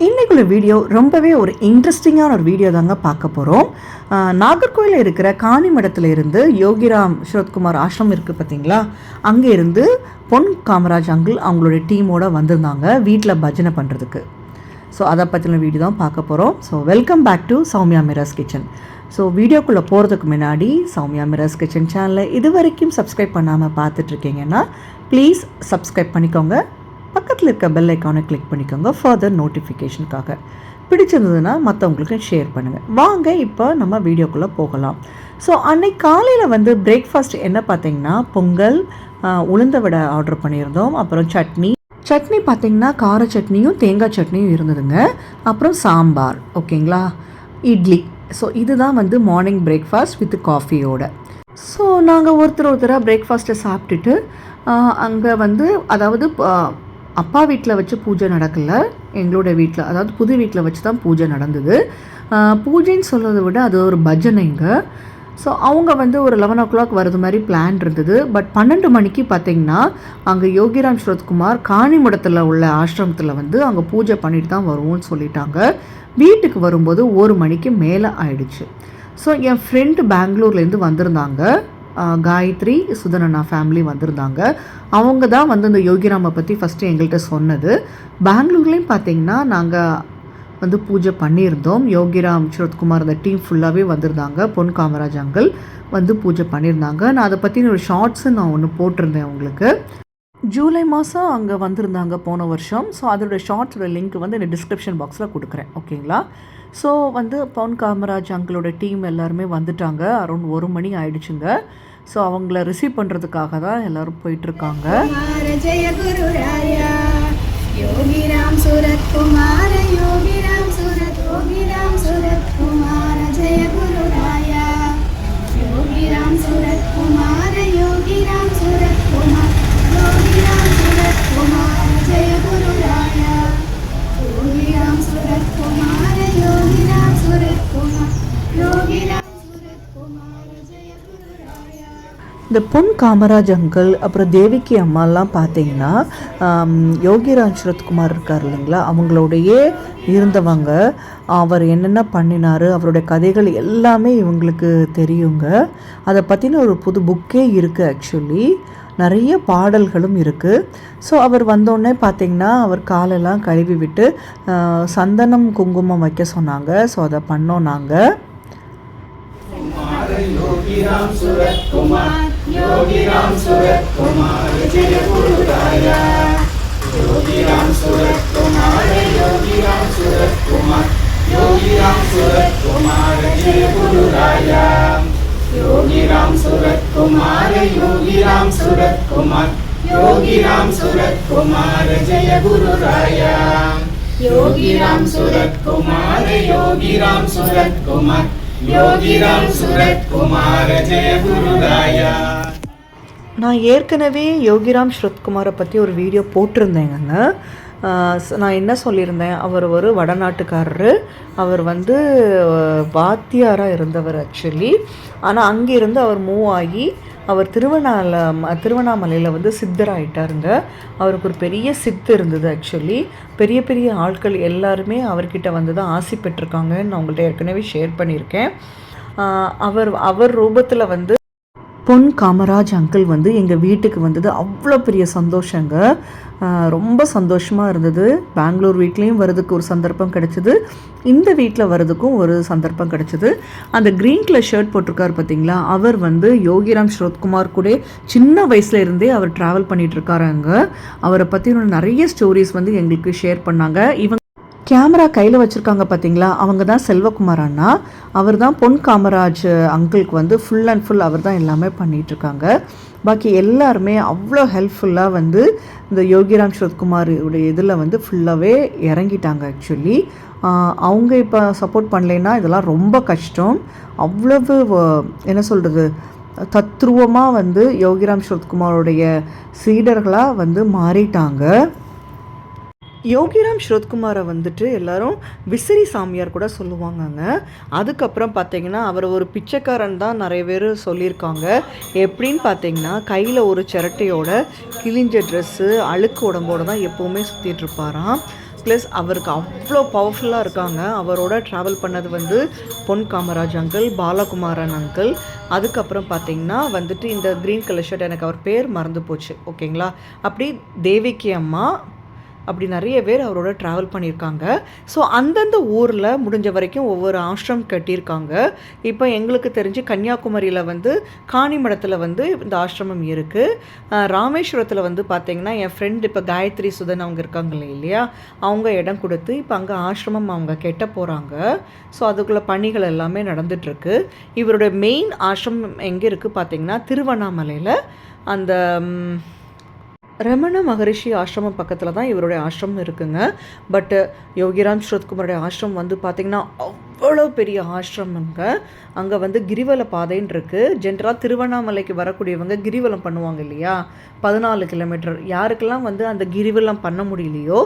இன்றைக்குள்ள வீடியோ ரொம்பவே ஒரு இன்ட்ரெஸ்டிங்கான ஒரு வீடியோ தாங்க பார்க்க போகிறோம். நாகர்கோயிலில் இருக்கிற காணிமடத்தில் இருந்து யோகிராம் ஸ்ரோத்குமார் ஆசிரமம் இருக்குது பார்த்தீங்களா, அங்கே இருந்து பொன் காமராஜ் அங்கிள் அவங்களுடைய டீமோடு வந்திருந்தாங்க வீட்டில் பஜனை பண்ணுறதுக்கு. ஸோ அதை பற்றின வீடியோ தான் பார்க்க போகிறோம். So welcome back to Soumya Miras kitchen. So வீடியோக்குள்ளே போகிறதுக்கு முன்னாடி சௌமியா மிராஸ் கிச்சன் சேனலை இது வரைக்கும் சப்ஸ்கிரைப் பண்ணாமல் பார்த்துட்ருக்கீங்கன்னா ப்ளீஸ் சப்ஸ்கிரைப் பண்ணிக்கோங்க. பக்கத்தில் இருக்க பெல் ஐக்கானை கிளிக் பண்ணிக்கோங்க ஃபர்தர் நோட்டிஃபிகேஷனுக்காக. பிடிச்சிருந்ததுன்னா மற்றவங்களுக்கு ஷேர் பண்ணுங்கள். வாங்க இப்போ நம்ம வீடியோக்குள்ளே போகலாம். ஸோ அன்னைக்கு காலையில் பிரேக்ஃபாஸ்ட் என்ன பார்த்தீங்கன்னா பொங்கல், உளுந்த வடை ஆர்டர் பண்ணியிருந்தோம். அப்புறம் சட்னி பார்த்திங்கன்னா கார சட்னியும் தேங்காய் சட்னியும் இருந்ததுங்க. அப்புறம் சாம்பார், ஓகேங்களா, இட்லி. ஸோ இதுதான் மார்னிங் பிரேக்ஃபாஸ்ட் வித் காஃபியோட. ஸோ நாங்கள் ஒருத்தராக பிரேக்ஃபாஸ்ட்டை சாப்பிட்டுட்டு அங்கே அதாவது அப்பா வீட்டில் வச்சு பூஜை நடக்கலை, எங்களோட வீட்டில் அதாவது புது வீட்டில் வச்சு தான் பூஜை நடந்தது. பூஜைன்னு சொல்கிறத விட அது ஒரு பஜனைங்க. ஸோ அவங்க ஒரு 11 o'clock வரது மாதிரி பிளான் இருந்தது. பட் 12 மணிக்கு பார்த்திங்கன்னா அங்கே யோகிராம் ஸ்ரோத்குமார் காணிமடத்தில் உள்ள ஆசிரமத்தில் அங்கே பூஜை பண்ணிட்டு தான் வருவோம்னு சொல்லிட்டாங்க. வீட்டுக்கு வரும்போது 1 மணிக்கு மேலே ஆயிடுச்சு. ஸோ என் ஃப்ரெண்டு பெங்களூர்லேருந்து வந்திருந்தாங்க, காயத்ரி சுதனண்ணா ஃபேமிலி வந்திருந்தாங்க. அவங்க தான் இந்த யோகிராமை பற்றி ஃபஸ்ட்டு எங்கள்கிட்ட சொன்னது. பெங்களூர்லேயும் பார்த்திங்கன்னா நாங்கள் பூஜை பண்ணியிருந்தோம். யோகிராம் ஸ்ரோத்குமார் அந்த டீம் ஃபுல்லாகவே வந்திருந்தாங்க. பொன் காமராஜ் அங்கிள் பூஜை பண்ணியிருந்தாங்க. நான் அதை பற்றின ஒரு ஷார்ட்ஸு நான் ஒன்று போட்டிருந்தேன் உங்களுக்கு. ஜூலை மாதம் அங்கே வந்திருந்தாங்க போன வருஷம். ஸோ அதோட ஷார்ட்ஸோட லிங்க் இந்த டிஸ்கிரிப்ஷன் பாக்ஸில் கொடுக்குறேன், ஓகேங்களா. ஸோ பொன் காமராஜ் அங்கிளோட டீம் எல்லாருமே வந்துட்டாங்க. அரௌண்ட் 1 மணி ஆயிடுச்சுங்க. ஸோ அவங்கள ரிசீவ் பண்ணுறதுக்காக தான் எல்லோரும் போயிட்டுருக்காங்க. இந்த பொன் காமராஜ் அங்கிள் அப்புறம் தேவிக்கு அம்மாலாம் பார்த்தீங்கன்னா யோகிராம் ஸ்ரோத்குமார் இருக்கார் இல்லைங்களா, அவங்களோடையே இருந்தவங்க. அவர் என்னென்ன பண்ணினார், அவருடைய கதைகள் எல்லாமே இவங்களுக்கு தெரியுங்க. அதை பற்றின ஒரு புது புக்கே இருக்குது. ஆக்சுவலி நிறைய பாடல்களும் இருக்குது. ஸோ அவர் வந்தோடனே பார்த்திங்கன்னா அவர் காலெல்லாம் கழுவி விட்டு சந்தனம் குங்குமம் வைக்க சொன்னாங்க. ஸோ அதை பண்ணோம் நாங்கள். योगीराम सूरत कुमार, योगीराम सूरत कुमार, जय गुरुराया. योगीराम सूरत कुमार, योगीराम सूरत कुमार, योगीराम सूरत कुमार, जय गुरुराया. योगीराम सूरत कुमार, योगीराम सूरत कुमार, योगीराम सूरत कुमार, जय गुरुराया. योगीराम सूरत कुमार, योगीराम सूरत कुमार, யோகிராம் ஸ்ரோத்குமார், ஜெய குருராயா. நான் ஏற்கனவே யோகிராம் ஸ்ரோத்குமாரை பற்றி ஒரு வீடியோ போட்டிருந்தேங்க. நான் என்ன சொல்லியிருந்தேன், அவர் ஒரு வடநாட்டுக்காரரு. அவர் வாத்தியாராக இருந்தவர் ஆக்சுவலி. ஆனால் அங்கேருந்து அவர் மூவ் ஆகி அவர் திருவண்ணாமலையில் சித்தராயிட்டாருங்க. அவருக்கு ஒரு பெரிய சித்து இருந்தது. ஆக்சுவலி பெரிய பெரிய ஆட்கள் எல்லாருமே அவர்கிட்ட தான் ஆசி பெற்றிருக்காங்கன்னு நான் உங்கள்கிட்ட ஏற்கனவே ஷேர் பண்ணியிருக்கேன். அவர் ரூபத்தில் பொன் காமராஜ் அங்கிள் எங்கள் வீட்டுக்கு வந்தது அவ்வளோ பெரிய சந்தோஷங்க. ரொம்ப சந்தோஷமாக இருந்தது. பெங்களூர் வீட்லேயும் வரதுக்கு ஒரு சந்தர்ப்பம் கிடச்சிது, இந்த வீட்டில் வரதுக்கும் ஒரு சந்தர்ப்பம் கிடச்சிது. அந்த க்ரீன் கலர் ஷர்ட் போட்டிருக்கார் பார்த்தீங்களா, அவர் யோகிராம் ஸ்ரோத்குமார் கூட சின்ன வயசுல இருந்தே அவர் ட்ராவல் பண்ணிகிட்ருக்காருங்க. அவரை பற்றி நிறைய ஸ்டோரிஸ் எங்களுக்கு ஷேர் பண்ணாங்க. கேமரா கையில் வச்சுருக்காங்க பார்த்தீங்களா, அவங்க தான் செல்வகுமார் அண்ணா. அவர் தான் பொன் காமராஜ் அங்கிளுக்கு ஃபுல் அண்ட் ஃபுல் அவர் தான் எல்லாமே பண்ணிகிட்ருக்காங்க. பாக்கி எல்லாருமே அவ்வளோ ஹெல்ப்ஃபுல்லாக இந்த யோகிராம் ஸ்ரோத்குமார் உடைய இதில் ஃபுல்லாகவே இறங்கிட்டாங்க. ஆக்சுவலி அவங்க இப்போ சப்போர்ட் பண்ணலைன்னா இதெல்லாம் ரொம்ப கஷ்டம். அவ்வளவு என்ன சொல்கிறது, தத்ரூபமாக யோகிராம் ஸ்ரோத்குமாரோடைய சீடர்களாக மாறிட்டாங்க. யோகிராம் ஸ்ரோத்குமாரை எல்லாரும் விசிறி சாமியார் கூட சொல்லுவாங்கங்க. அதுக்கப்புறம் பார்த்தீங்கன்னா அவர் ஒரு பிச்சைக்காரன் தான் நிறைய பேர் சொல்லியிருக்காங்க. எப்படின்னு பார்த்தீங்கன்னா கையில் ஒரு சிரட்டையோட கிழிஞ்ச ட்ரெஸ்ஸு அழுக்கு உடம்போடு தான் எப்போவுமே சுற்றிட்டு இருப்பாராம். ப்ளஸ் அவருக்கு அவ்வளோ பவர்ஃபுல்லாக இருக்காங்க. அவரோட ட்ராவல் பண்ணது வந்து பொன் காமராஜ் அங்கிள், பாலகுமாரன் அங்கிள், அதுக்கப்புறம் பார்த்திங்கன்னா வந்துட்டு இந்த க்ரீன் கலர் ஷர்ட் எனக்கு அவர் பேர் மறந்து போச்சு, ஓகேங்களா. அப்படி தேவிகி அம்மா, அப்படி நிறைய பேர் அவரோட ட்ராவல் பண்ணியிருக்காங்க. ஸோ அந்தந்த ஊரில் முடிஞ்ச வரைக்கும் ஒவ்வொரு ஆஷ்ரம் கட்டியிருக்காங்க. இப்போ எங்களுக்கு தெரிஞ்சு கன்னியாகுமரியில் வந்து காணிமடத்தில் வந்து இந்த ஆசிரமம் இருக்குது. ராமேஸ்வரத்தில் வந்து பார்த்திங்கன்னா என் ஃப்ரெண்டு இப்போ காயத்ரி சுதன் அவங்க இருக்காங்க இல்லையா, அவங்க இடம் கொடுத்து இப்போ அங்கே ஆசிரமம் அவங்க கெட்ட போகிறாங்க. ஸோ அதுக்குள்ளே பணிகள் எல்லாமே நடந்துகிட்ருக்கு. இவரோட மெயின் ஆசிரமம் எங்கே இருக்குது பார்த்திங்கன்னா திருவண்ணாமலையில் அந்த ரமண மகரிஷி ஆசிரமம் பக்கத்தில் தான் இவருடைய ஆசிரமம் இருக்குங்க. பட்டு யோகிராம் ஸ்ரோத்குமாரோடைய ஆசிரமம் வந்து பார்த்திங்கன்னா அவ்வளோ பெரிய ஆசிரமங்க. அங்கே வந்து கிரிவல பாதைன்னு இருக்குது. ஜென்ரலாக திருவண்ணாமலைக்கு வரக்கூடியவங்க கிரிவலம் பண்ணுவாங்க இல்லையா, 14 கிலோமீட்டர். யாருக்கெல்லாம் வந்து அந்த கிரிவலம் பண்ண முடியலையோ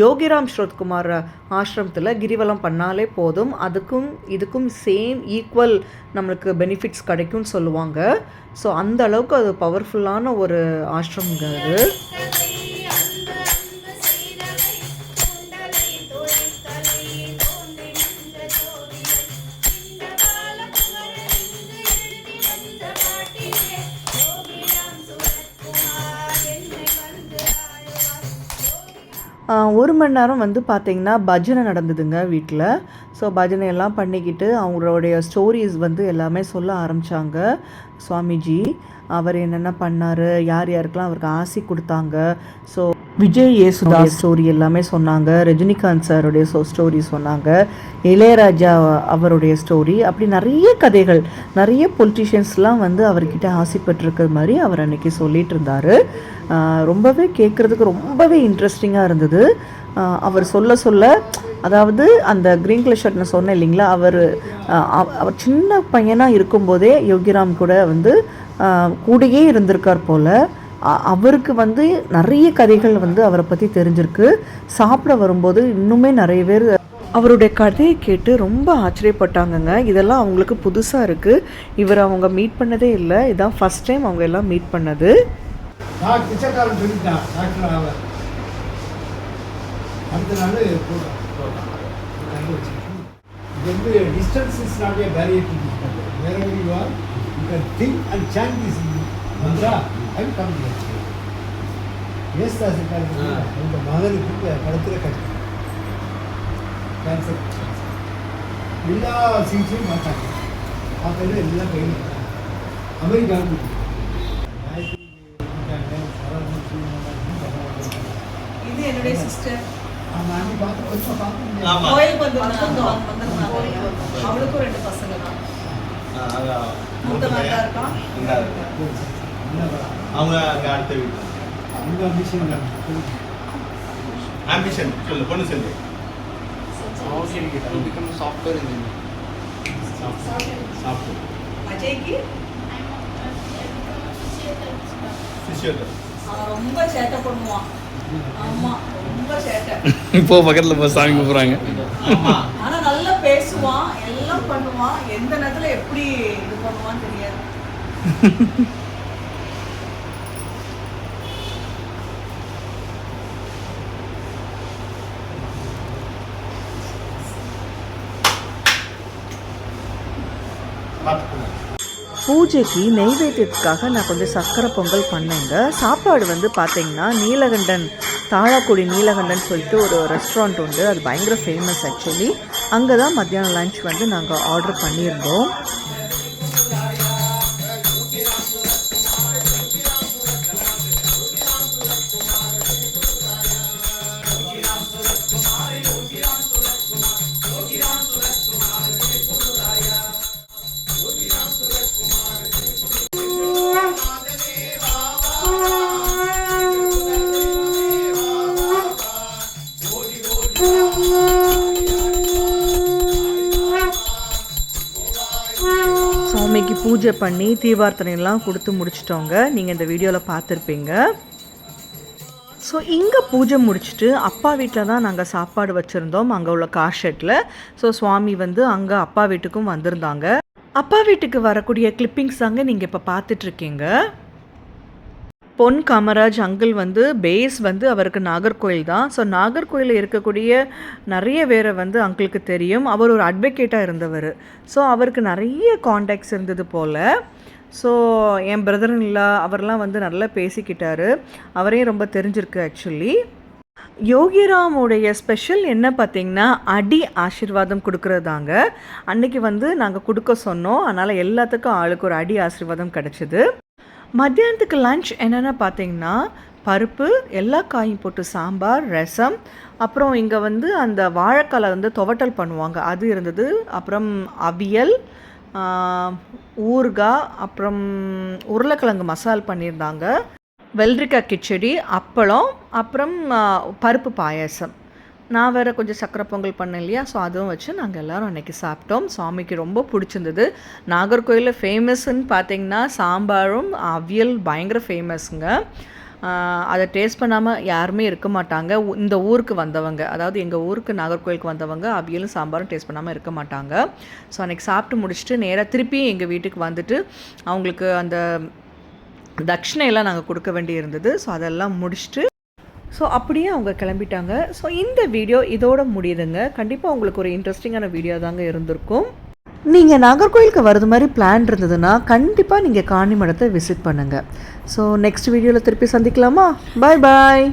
யோகிராம் ஸ்ரோத்குமார் ஆசிரமத்தில் கிரிவலம் பண்ணாலே போதும், அதுக்கும் இதுக்கும் சேம் ஈக்குவல் நம்மளுக்கு பெனிஃபிட்ஸ் கிடைக்கும்னு சொல்லுவாங்க. ஸோ அந்த அளவுக்கு அது பவர்ஃபுல்லான ஒரு ஆசிரமங்க அது. ஒரு மணி நேரம் வந்து பார்த்திங்கன்னா பஜனை நடந்ததுங்க வீட்டில். ஸோ பஜனையெல்லாம் பண்ணிக்கிட்டு அவங்களுடைய ஸ்டோரிஸ் வந்து எல்லாமே சொல்ல ஆரம்பித்தாங்க சுவாமிஜி. அவர் என்னென்ன பண்ணார், யார் யாருக்கெல்லாம் அவருக்கு ஆசி கொடுத்தாங்க. ஸோ விஜய் யேசுதாஸ் ஸ்டோரி எல்லாமே சொன்னாங்க, ரஜினிகாந்த் சாருடைய ஸ்டோரி சொன்னாங்க, இளையராஜா அவருடைய ஸ்டோரி, அப்படி நிறைய கதைகள், நிறைய பொலிட்டிஷியன்ஸ்லாம் வந்து அவர்கிட்ட ஆசைப்பட்டிருக்கிற மாதிரி அவர் அன்றைக்கி சொல்லிகிட்டு இருந்தார். ரொம்பவே கேட்குறதுக்கு ரொம்பவே இன்ட்ரெஸ்டிங்காக இருந்தது. அவர் சொல்ல அதாவது அந்த க்ரீன் கலர் ஷர்ட் நான் சொன்னேன் இல்லைங்களா, அவர் சின்ன பையனாக இருக்கும்போதே யோகிராம் கூட வந்து கூடயே இருந்திருக்கார் போல். அவருக்கு வந்து நிறைய கதைகள் வந்து அவரை பற்றி தெரிஞ்சிருக்கு. சாப்பிட வரும்போது இன்னுமே நிறைய பேர் அவருடைய கதையை கேட்டு ரொம்ப ஆச்சரியப்பட்டாங்கங்க. இதெல்லாம் அவங்களுக்கு புதுசாக இருக்குது. இவர் அவங்க மீட் பண்ணதே இல்லை, இதான் ஃபஸ்ட் டைம் அவங்க எல்லாம் மீட் பண்ணது. மகனுக்கு கேன்சர் எல்லா சிகிச்சையும் பார்த்தாங்க. பார்த்தது எல்லாம் கையில் அமெரிக்காவுக்கு இது என்னுடைய சிஸ்டர். அவளுக்கும் 2 பசங்க தான். மூத்த நல்லா இருக்கான். அவங்க அங்கே அடுத்த வீட்டு ஆம்பிஷன் சொல்லு பொண்ணு சொல்லு. Software engineer. அஜய்க்கு ரொம்ப சேட்டை பண்ணுவான். ஆமா, ரொம்ப சேட்டை. இப்போ பக்கத்துல போய் சாமி கூப்பிடுறாங்க. ஆனா நல்லா பேசுவான், எல்லாம் பண்ணுவான். எந்த நேரத்துல எப்படி இது பண்ணுவான்னு தெரியாது. பூஜைக்கு நெய்வேத்தியத்துக்காக நான் கொஞ்சம் சக்கரை பொங்கல் பண்ணேங்க. சாப்பாடு வந்து பார்த்தீங்கன்னா நீலகண்டன், தாழாக்குடி நீலகண்டன் சொல்லிட்டு ஒரு ரெஸ்டாரண்ட் உண்டு, அது பயங்கர ஃபேமஸ் ஆக்சுவலி. அங்கே தான் மத்தியானம் லன்ச் வந்து நாங்கள் ஆர்டர் பண்ணியிருந்தோம். சாமிக்கு பூஜை பண்ணி தீபார்த்தனைலாம் கொடுத்து முடிச்சிட்டோங்க. நீங்கள் இந்த வீடியோவில் பார்த்துருப்பீங்க. ஸோ இங்கே பூஜை முடிச்சுட்டு அப்பா வீட்டில் தான் நாங்கள் சாப்பாடு வச்சுருந்தோம், அங்கே உள்ள கார் ஷெட்டில். ஸோ சுவாமி வந்து அங்கே அப்பா வீட்டுக்கும் வந்திருந்தாங்க. அப்பா வீட்டுக்கு வரக்கூடிய கிளிப்பிங்ஸ் தாங்க நீங்கள் இப்போ பார்த்துட்ருக்கீங்க. பொன் காமராஜ் அங்கிள் வந்து பேஸ் வந்து அவருக்கு நாகர்கோயில் தான். ஸோ நாகர்கோயிலில் இருக்கக்கூடிய நிறைய பேரை வந்து அங்கிளுக்கு தெரியும். அவர் ஒரு அட்வொகேட்டாக இருந்தவர். ஸோ அவருக்கு நிறைய காண்டாக்ட்ஸ் இருந்தது போல். ஸோ என் பிரதர் இல்லா அவர்லாம் வந்து நல்லா பேசிக்கிட்டாரு. அவரையும் ரொம்ப தெரிஞ்சிருக்கு ஆக்சுவலி. யோகிராமுடைய ஸ்பெஷல் என்ன பார்த்திங்கன்னா அடி ஆசீர்வாதம் கொடுக்குறதாங்க. அன்றைக்கி வந்து நாங்கள் கொடுக்க சொன்னோம். அதனால் எல்லாத்துக்கும் ஆளுக்கு ஒரு அடி ஆசீர்வாதம் கிடச்சிது. மத்தியானத்துக்கு லன்ச் என்னென்ன பார்த்திங்கன்னா பருப்பு, எல்லா காயும் போட்டு சாம்பார், ரசம், அப்புறம் இங்கே வந்து அந்த வாழைக்காலை வந்து துவட்டல் பண்ணுவாங்க அது இருந்தது. அப்புறம் அவியல், ஊறுகாய், அப்புறம் உருளைக்கிழங்கு மசால் பண்ணியிருந்தாங்க, வெள்ளரிக்காய் கிச்சடி, அப்பளம், அப்புறம் பருப்பு பாயாசம். நான் வேறு கொஞ்சம் சக்கரை பொங்கல் பண்ணேன் இல்லையா, ஸோ அதுவும் வச்சு நாங்கள் எல்லோரும் அன்றைக்கி சாப்பிட்டோம். சாமிக்கு ரொம்ப பிடிச்சிருந்தது. நாகர்கோயிலில் ஃபேமஸ்ன்னு பார்த்திங்கன்னா சாம்பாரும் அவியல் பயங்கர ஃபேமஸுங்க. அதை டேஸ்ட் பண்ணாமல் யாருமே இருக்க மாட்டாங்க. இந்த ஊருக்கு வந்தவங்க, அதாவது எங்கள் ஊருக்கு நாகர்கோயிலுக்கு வந்தவங்க அவியலும் சாம்பாரும் டேஸ்ட் பண்ணாமல் இருக்க மாட்டாங்க. ஸோ அன்றைக்கி சாப்பிட்டு முடிச்சுட்டு நேராக திருப்பி எங்கள் வீட்டுக்கு வந்துட்டு அவங்களுக்கு அந்த தட்சிணையெல்லாம் நாங்கள் கொடுக்க வேண்டி இருந்தது. ஸோ அதெல்லாம் முடிச்சுட்டு ஸோ அப்படியே அவங்க கிளம்பிட்டாங்க. ஸோ இந்த வீடியோ இதோட முடியுதுங்க. கண்டிப்பாக உங்களுக்கு ஒரு இன்ட்ரெஸ்டிங்கான வீடியோ தாங்க இருந்திருக்கும். நீங்கள் நாகர்கோயிலுக்கு வரது மாதிரி பிளான் இருந்ததுன்னா கண்டிப்பாக நீங்கள் காணிமடத்தை விசிட் பண்ணுங்கள். ஸோ நெக்ஸ்ட் வீடியோவில் திருப்பி சந்திக்கலாமா? பாய் பாய்.